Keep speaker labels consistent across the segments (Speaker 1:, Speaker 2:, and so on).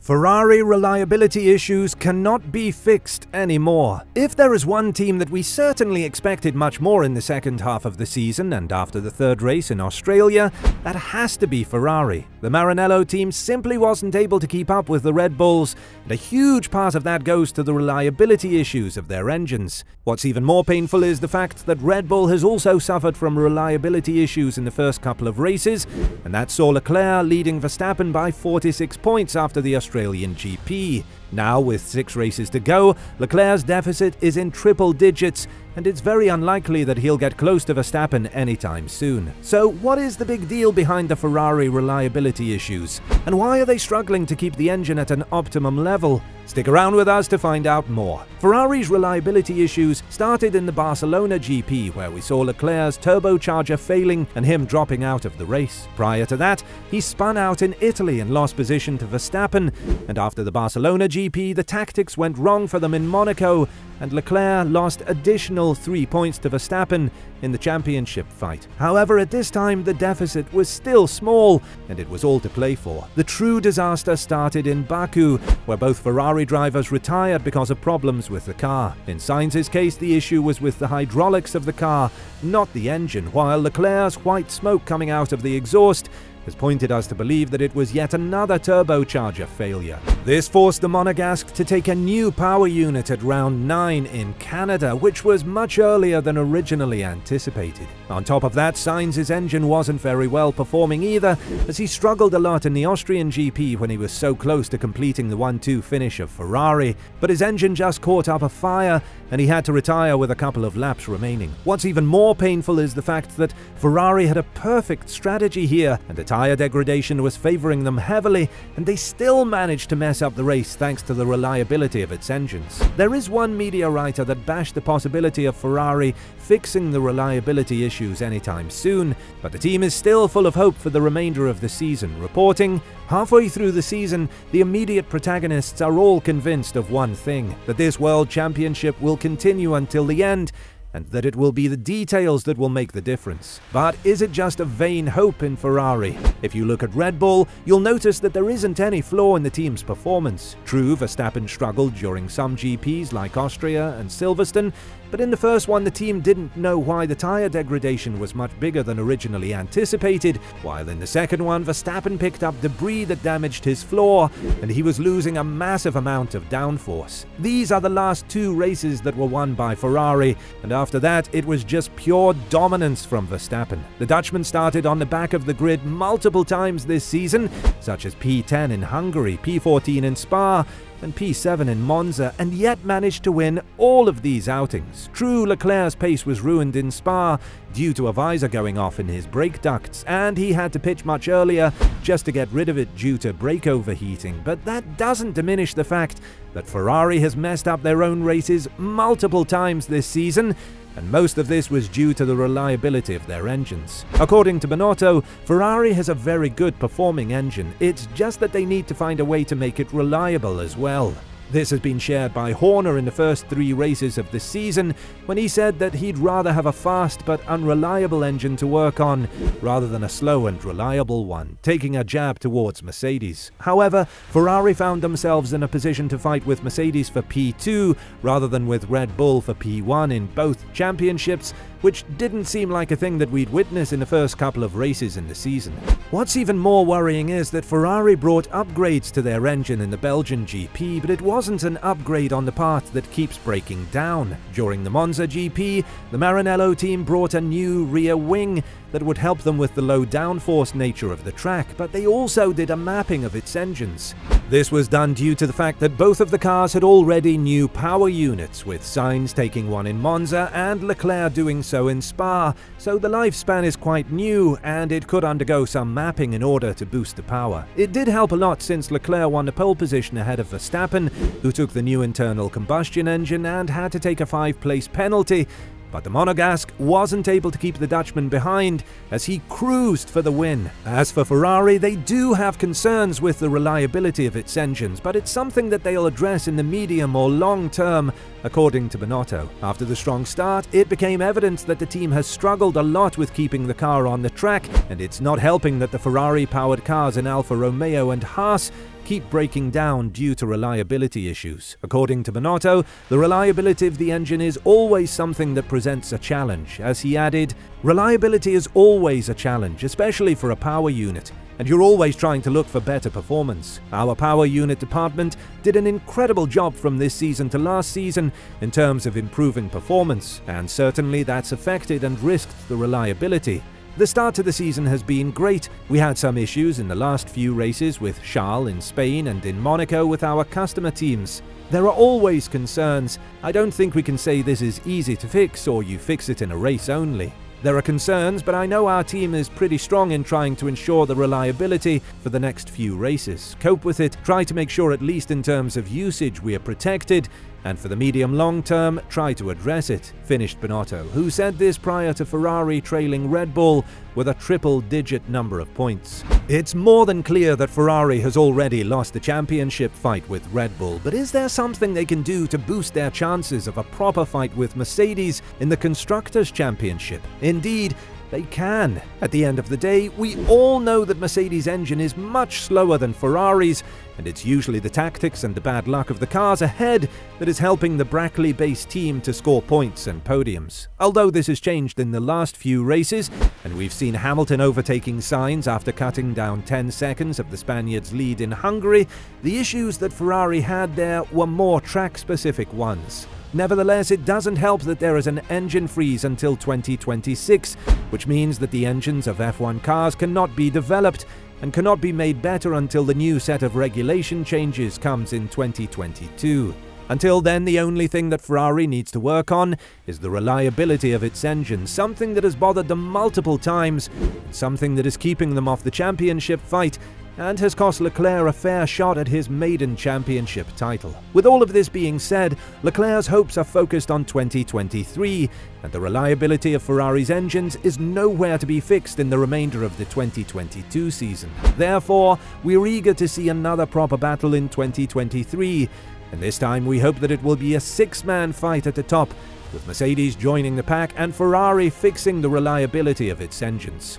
Speaker 1: Ferrari reliability issues cannot be fixed anymore. If there is one team that we certainly expected much more in the second half of the season and after the third race in Australia, that has to be Ferrari. The Maranello team simply wasn't able to keep up with the Red Bulls, and a huge part of that goes to the reliability issues of their engines. What's even more painful is the fact that Red Bull has also suffered from reliability issues in the first couple of races, and that saw Leclerc leading Verstappen by 46 points after the Australian GP. Now, with 6 races to go, Leclerc's deficit is in triple digits, and it's very unlikely that he'll get close to Verstappen anytime soon. So what is the big deal behind the Ferrari reliability issues? And why are they struggling to keep the engine at an optimum level? Stick around with us to find out more. Ferrari's reliability issues started in the Barcelona GP, where we saw Leclerc's turbocharger failing and him dropping out of the race. Prior to that, he spun out in Italy and lost position to Verstappen, and after the Barcelona GP, the tactics went wrong for them in Monaco, and Leclerc lost additional 3 points to Verstappen in the championship fight. However, at this time, the deficit was still small, and it was all to play for. The true disaster started in Baku, where both Ferrari drivers retired because of problems with the car. In Sainz's case, the issue was with the hydraulics of the car, not the engine, while Leclerc's white smoke coming out of the exhaust has pointed us to believe that it was yet another turbocharger failure. This forced the Monegasque to take a new power unit at round 9 in Canada, which was much earlier than originally anticipated. On top of that, Sainz's engine wasn't very well performing either, as he struggled a lot in the Austrian GP when he was so close to completing the 1-2 finish of Ferrari, but his engine just caught up a fire and he had to retire with a couple of laps remaining. What's even more painful is the fact that Ferrari had a perfect strategy here, and the tyre degradation was favoring them heavily, and they still managed to mess up the race thanks to the reliability of its engines. There is one media writer that bashed the possibility of Ferrari fixing the reliability issues anytime soon, but the team is still full of hope for the remainder of the season, reporting, "Halfway through the season, the immediate protagonists are all convinced of one thing, that this World Championship will continue until the end, and that it will be the details that will make the difference." But is it just a vain hope in Ferrari? If you look at Red Bull, you'll notice that there isn't any flaw in the team's performance. True, Verstappen struggled during some GPs like Austria and Silverstone, but in the first one the team didn't know why the tyre degradation was much bigger than originally anticipated, while in the second one Verstappen picked up debris that damaged his floor, and he was losing a massive amount of downforce. These are the last 2 races that were won by Ferrari, and after that it was just pure dominance from Verstappen. The Dutchman started on the back of the grid multiple times this season, such as P10 in Hungary, P14 in Spa, and P7 in Monza, and yet managed to win all of these outings. True, Leclerc's pace was ruined in Spa due to a visor going off in his brake ducts, and he had to pitch much earlier just to get rid of it due to brake overheating, but that doesn't diminish the fact that Ferrari has messed up their own races multiple times this season, and most of this was due to the reliability of their engines. According to Binotto, Ferrari has a very good performing engine, it's just that they need to find a way to make it reliable as well. This has been shared by Horner in the first 3 races of the season, when he said that he'd rather have a fast but unreliable engine to work on, rather than a slow and reliable one, taking a jab towards Mercedes. However, Ferrari found themselves in a position to fight with Mercedes for P2, rather than with Red Bull for P1 in both championships, which didn't seem like a thing that we'd witness in the first couple of races in the season. What's even more worrying is that Ferrari brought upgrades to their engine in the Belgian GP, but it wasn't an upgrade on the part that keeps breaking down. During the Monza GP, the Maranello team brought a new rear wing that would help them with the low downforce nature of the track, but they also did a mapping of its engines. This was done due to the fact that both of the cars had already new power units, with Sainz taking one in Monza and Leclerc doing so in Spa, so the lifespan is quite new and it could undergo some mapping in order to boost the power. It did help a lot since Leclerc won the pole position ahead of Verstappen, who took the new internal combustion engine and had to take a 5-place penalty, but the Monegasque wasn't able to keep the Dutchman behind as he cruised for the win. As for Ferrari, they do have concerns with the reliability of its engines, but it's something that they'll address in the medium or long term, according to Binotto. After the strong start, it became evident that the team has struggled a lot with keeping the car on the track, and it's not helping that the Ferrari-powered cars in Alfa Romeo and Haas keep breaking down due to reliability issues. According to Binotto, the reliability of the engine is always something that presents a challenge. As he added, reliability is always a challenge, especially for a power unit, and you're always trying to look for better performance. Our power unit department did an incredible job from this season to last season in terms of improving performance, and certainly that's affected and risked the reliability. The start to the season has been great. We had some issues in the last few races with Charles in Spain and in Monaco with our customer teams. There are always concerns. I don't think we can say this is easy to fix or you fix it in a race only. There are concerns, but I know our team is pretty strong in trying to ensure the reliability for the next few races. Cope with it, try to make sure at least in terms of usage we are protected, and for the medium-long term, try to address it, finished Binotto, who said this prior to Ferrari trailing Red Bull with a triple-digit number of points. It's more than clear that Ferrari has already lost the championship fight with Red Bull, but is there something they can do to boost their chances of a proper fight with Mercedes in the Constructors' Championship? Indeed, they can. At the end of the day, we all know that Mercedes' engine is much slower than Ferrari's, and it's usually the tactics and the bad luck of the cars ahead that is helping the Brackley-based team to score points and podiums. Although this has changed in the last few races, and we've seen Hamilton overtaking Sainz after cutting down 10 seconds of the Spaniard's lead in Hungary, the issues that Ferrari had there were more track-specific ones. Nevertheless, it doesn't help that there is an engine freeze until 2026, which means that the engines of F1 cars cannot be developed and cannot be made better until the new set of regulation changes comes in 2022. Until then, the only thing that Ferrari needs to work on is the reliability of its engine, something that has bothered them multiple times, and something that is keeping them off the championship fight, and has cost Leclerc a fair shot at his maiden championship title. With all of this being said, Leclerc's hopes are focused on 2023, and the reliability of Ferrari's engines is nowhere to be fixed in the remainder of the 2022 season. Therefore, we're eager to see another proper battle in 2023, and this time we hope that it will be a six-man fight at the top, with Mercedes joining the pack and Ferrari fixing the reliability of its engines.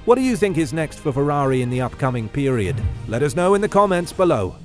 Speaker 1: What do you think is next for Ferrari in the upcoming period? Let us know in the comments below.